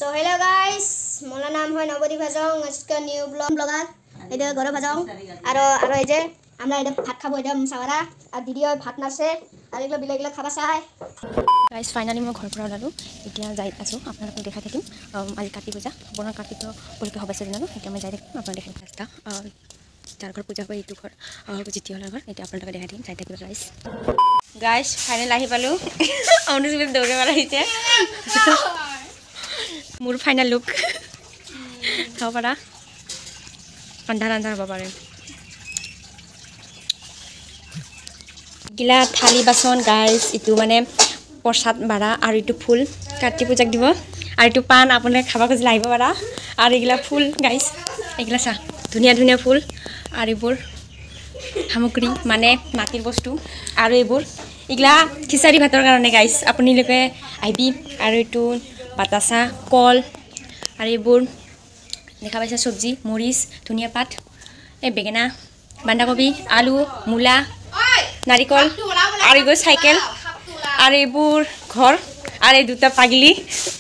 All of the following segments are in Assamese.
So hello guys, मोला नाम है नवदीप भाजং इसका न्यू ब्लॉगर এটা ঘরে ভাজং আর এই যে আমরা এটা ভাত খাবো এটা সাওয়ারা আর দিদিও ভাত নাছে আর এগুলো বিলাইগুলো খাবা চাই গাইস ফাইনালি মই ঘৰ পৰা ওলালো এতিয়া যাই আছো আপোনালোকক দেখাই থাকিম আজি কাতি পূজা বনৰ কাতি তো পৰীক্ষা হ'ব আছে জানো এতিয়া মই যাই থাকিম আপোনালোকক দেখাই ৰাস্তা যাৰ ঘৰ পূজা হয় এইটো ঘৰ আৰু জিতিহলৰ ঘৰ এতিয়া আপোনালোকক দেখাই দিম যাই থাকিব গাইস ফাইনাল আহি পালো অনুজুবিল দৌৰে মাৰা আহিছে মোৰ ফাইনাল লুক চাও পাৰা আন্ধাৰ আন্ধাৰ হ'ব পাৰে গিলা থালি বাসন গাইস ইটো মানে প্ৰসাদ বাৰা আৰু ইটো ফুল কাতি পূজাক দিব আৰু ইটো পান আপুনি খাবা খুজিলে আহিব পাৰা আৰু এগিলা ফুল গাইস এগিলা চা ধুনীয়া ধুনীয়া ফুল আৰু এইবোৰ সামগ্ৰী মানে মাটিৰ বস্তু আৰু এইবোৰ এগিলা খিচাৰি ভাতৰ কাৰণে গাইস আপুনি লোকে আহিবি আৰু ইটো বাতাসা কল আৰু এইবোৰ দেখা পাইছে সবজি মৰিচ ধুনীয়া পাত এই বেগেনা বান্ধাকবি আলু মূলা নাৰিকল আৰু এই সাইকেল আৰু এইবোৰ ঘৰ আৰু এই দুটা পাগলি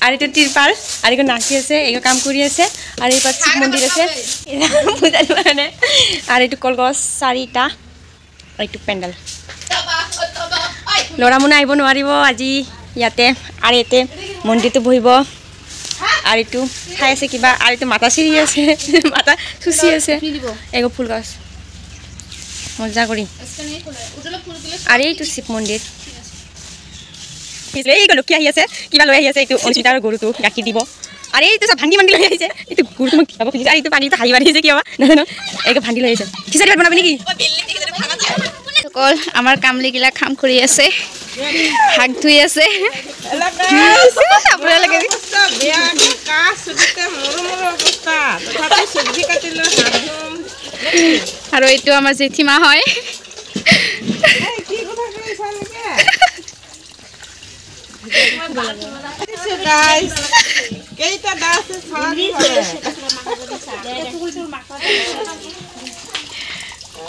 আৰু এটা তিৰপাল আৰু এই নাচি আছে এই কাম কৰি আছে আৰু এই পাশে শিৱ মন্দিৰ আছে পূজাৰ কাৰণে আৰু এইটো কলগছ চাৰিটা আৰু এইটো পেণ্ডেল লৰা মুনা আহিব নোৱাৰিব আজি ইয়াতে আৰু এতে মন্দিৰটো বহিব আৰু এইটো খাই আছে কিবা আৰু এইটো মাথা চিৰি আছে মাথা চুচি আছে এগো ফুল গছ মজা কৰি আৰু এইটো শিৱ মন্দিৰ এইগুলো কি আহি আছে কিবা লৈ আহি আছে এইটো অঞ্চিতাৰ গৰুটো গাখীৰ দিব আৰু এইটো চব ভান্দি ভান্দি লৈ আহিছে এইটো গৰুটো মোক খাব খুজিছে আৰু এইটো পানীটো হাঁহি বাঢ়ি আছে কিয় নাজানো এইটো ভান্দি লৈ আহিছে খিচাৰি ভাত বনাবি নেকি সকল আমাৰ কামলিগিলা কাম কৰি আছে হাক ধুই আছে আৰু এইটো আমাৰ জেঠিমা হয়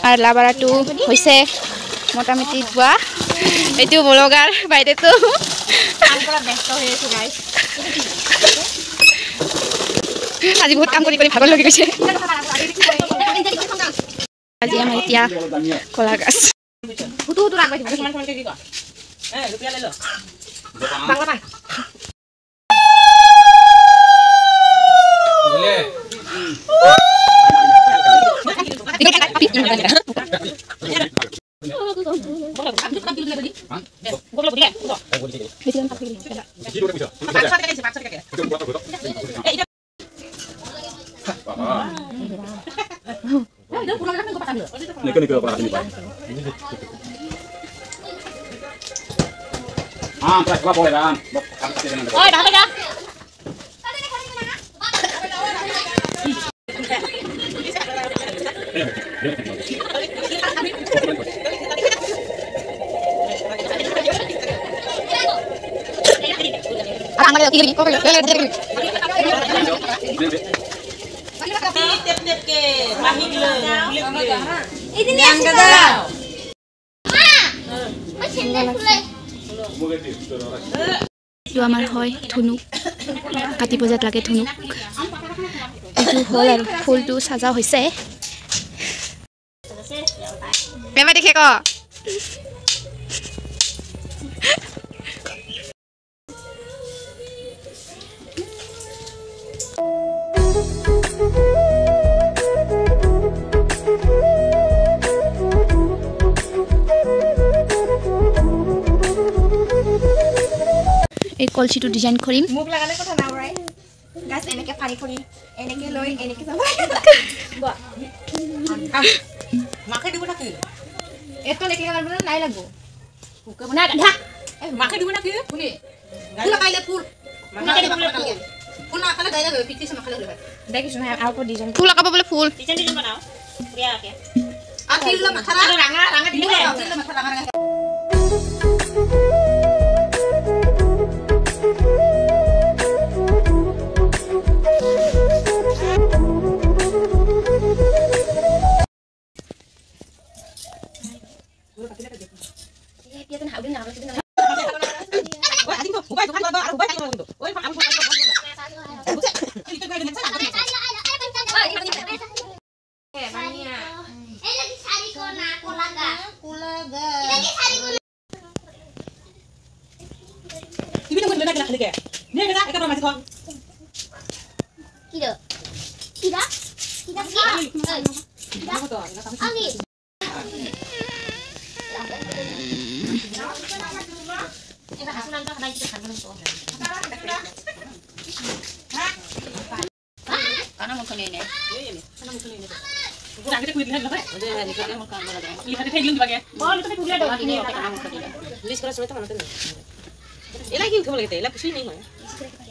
আৰ লাবাৰাটো হইছে মোটামুটি ধোয়া এইটো ব্লগাৰ বাইদেতো আজি বহুত কাম কৰি ভাগৰ লাগি গৈছে আজি আমাৰ এতিয়া কলা গাছ আমাৰ হয় ধুনুক কাতি পূজাত লাগে ধুনুক এইটো হ'ল আৰু ফুলটো সাজা হৈছে বেমা দেখে ক এই কলচিটো ডিজাইন কৰিম মুখ লাগালে কথা না ওৰাই গাছ এনেকে ফাৰি কৰি এনেকে লৈ এনেকে যাব মাকে দিব নাকি এটো লেখলে কারণ নাই লাগবো ওকে বনা ঢা মাকে দিব নাকি ফুলি ফুল কাইলে ফুল মাকে দিব নাকি ফুল না কালে দাইলা গয় পিটিছে মাকে ললে দেখিছ না আর উপর ডিজাইন ফুল লগাব বলে ফুল ডিজাইন বানাও প্রিয়া কে আর তিললা মাথা রাঙা রাঙা দিলে তিললা মাথা রাঙা রাঙা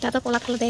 তাতো কলা কলা দে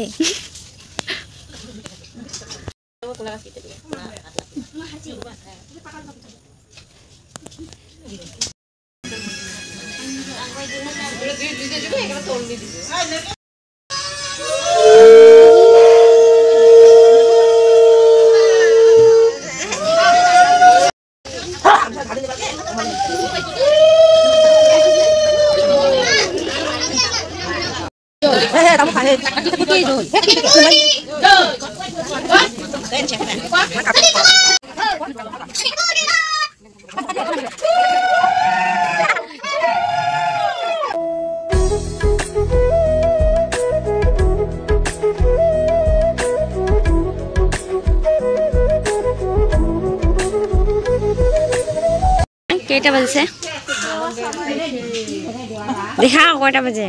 কেইটা বাজিছে দেখা কয়টা বাজে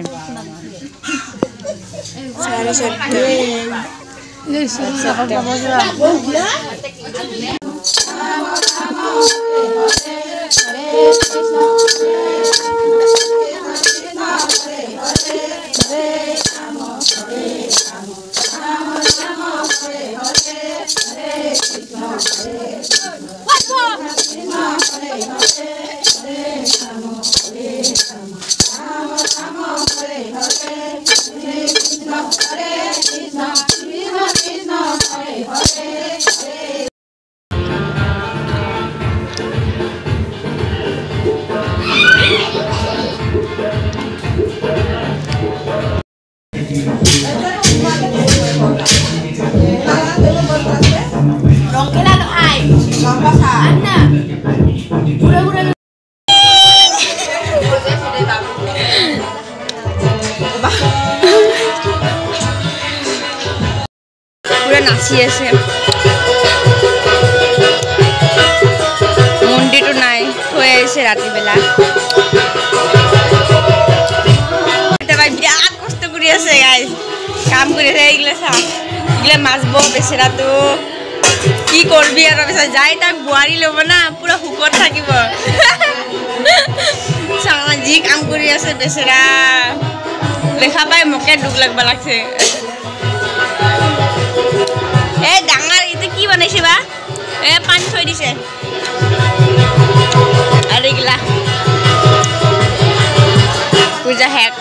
পুরা নাচি আছে মন্দিৰটো নাই থৈ আহিছে ৰাতিবেলা বিৰাট কষ্ট কৰি আছে গাইজ কাম কৰি আছে এইগিলা চা এইগিলা মাছব বেচেৰাটো কি কৰবি আৰু পিছত যাই তাক বোৱাৰী ল'ব না পুৰা শুকত থাকিব চাওঁ যি কাম কৰি আছে বেচেৰা দেখা পাই মোকে দুখ লাগবা লাগছে এই ডাঙৰ এইটো কি বনাইছে বা পানী থৈ দিছে আৰু এইগিলা পূজা শেষ